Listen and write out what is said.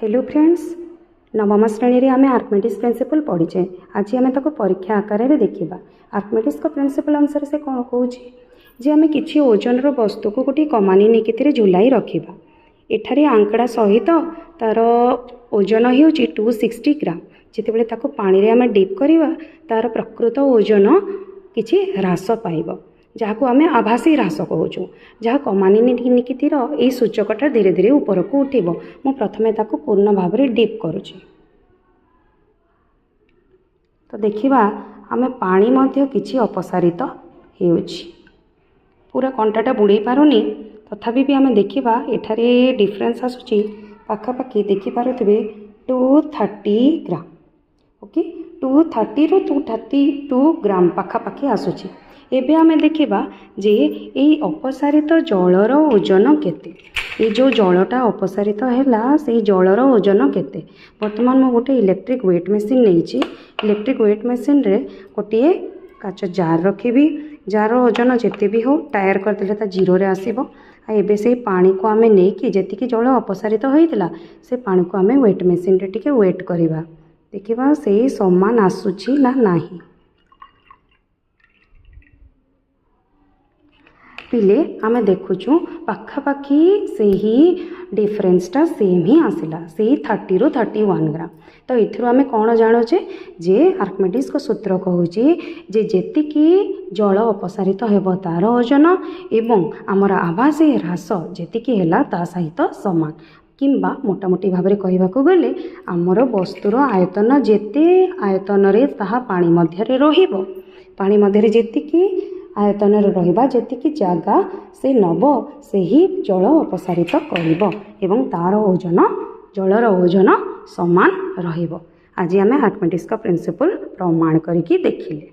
Hello friends, नवम श्रेणी आम आर्किमिडीज प्रिंसिपल पढ़ीचे। आज आम ताको परीक्षा आकार में देखा। आर्किमिडीज को प्रिंसिपल अनुसार से कौन कौन जे आम कि ओजन वस्तु को गोटे कमानी निकित झुलाई रखा। एठारे आंकड़ा सहित तार ओजन हो 260 ग्राम। जितेबाला ताको पानी रे आम डिप करवा तार प्रकृत ओजन किछि ह्रास पाइब, जहाँ को आम आभासी ह्रास कहूँ। जहाँ कमानी निकितिर यही सूचकटा धीरे धीरे ऊपर को उठिब। मु प्रथमे ताको पूर्ण भाव में डिप करुछि। तो देखिबा आम पानी मध्य किछि अपसारित हेउछि। पूरा कंटाटा बुड़े पारुनी, तथापि भी आम देखिबा एठारे डिफरेंस आसुछि। पाखापाखि देखि पारुथिबे 230 ग्राम। ओके, 230 रो 232 ग्राम पाखापाखि आसुछि। एबे आमे देखिबा जे एई अपसारित जलर ओजन केते। ये जो जलटा अपसारित हैला से जलर ओजन केते। वर्तमान मु गोटे इलेक्ट्रिक वेट मशीन नहीं। इलेक्ट्रिक वेट मशीन रे गोटे काच जार रखी। जार ओजन जिते भी हो टायर करदेले ता जीरो रे आसीबो। आ एबे से पानी को आमे नेकी जेतिकी जल अपसारित होइतला से पानी को आमे वेट मशीन रे टिके वेट करिबा। देखिबा से समान आसुची ना नाही। पिले आमे देखुचु पाखापाखि से ही डिफरेंसटा सेम ही आसिला, से 30 रू 31 ग्राम। तो इथुरु आमे कौन जानुचे जे आर्किमिडीज को सूत्र कहूची जे जेतिकी जल अपसारित हेबो तार ओजन एवं आमर आभासी ह्रास जेतिकी हेला ता सहित समान। किंबा मोटामोटी भाव में कहवाक गले आमर वस्तुर आयतन जेते आयतन रे ताहा पानी मध्य रहिबो, पानी मध्य जेतिकी आयतन रहिबा जेतिकी जागा से नब से ही जल अपसारित करिबो एवं तार ओजन जलर ओजन समान रहिबो। आज आमे आर्किमिडीज का प्रिंसिपल प्रमाण करिकी देखिले।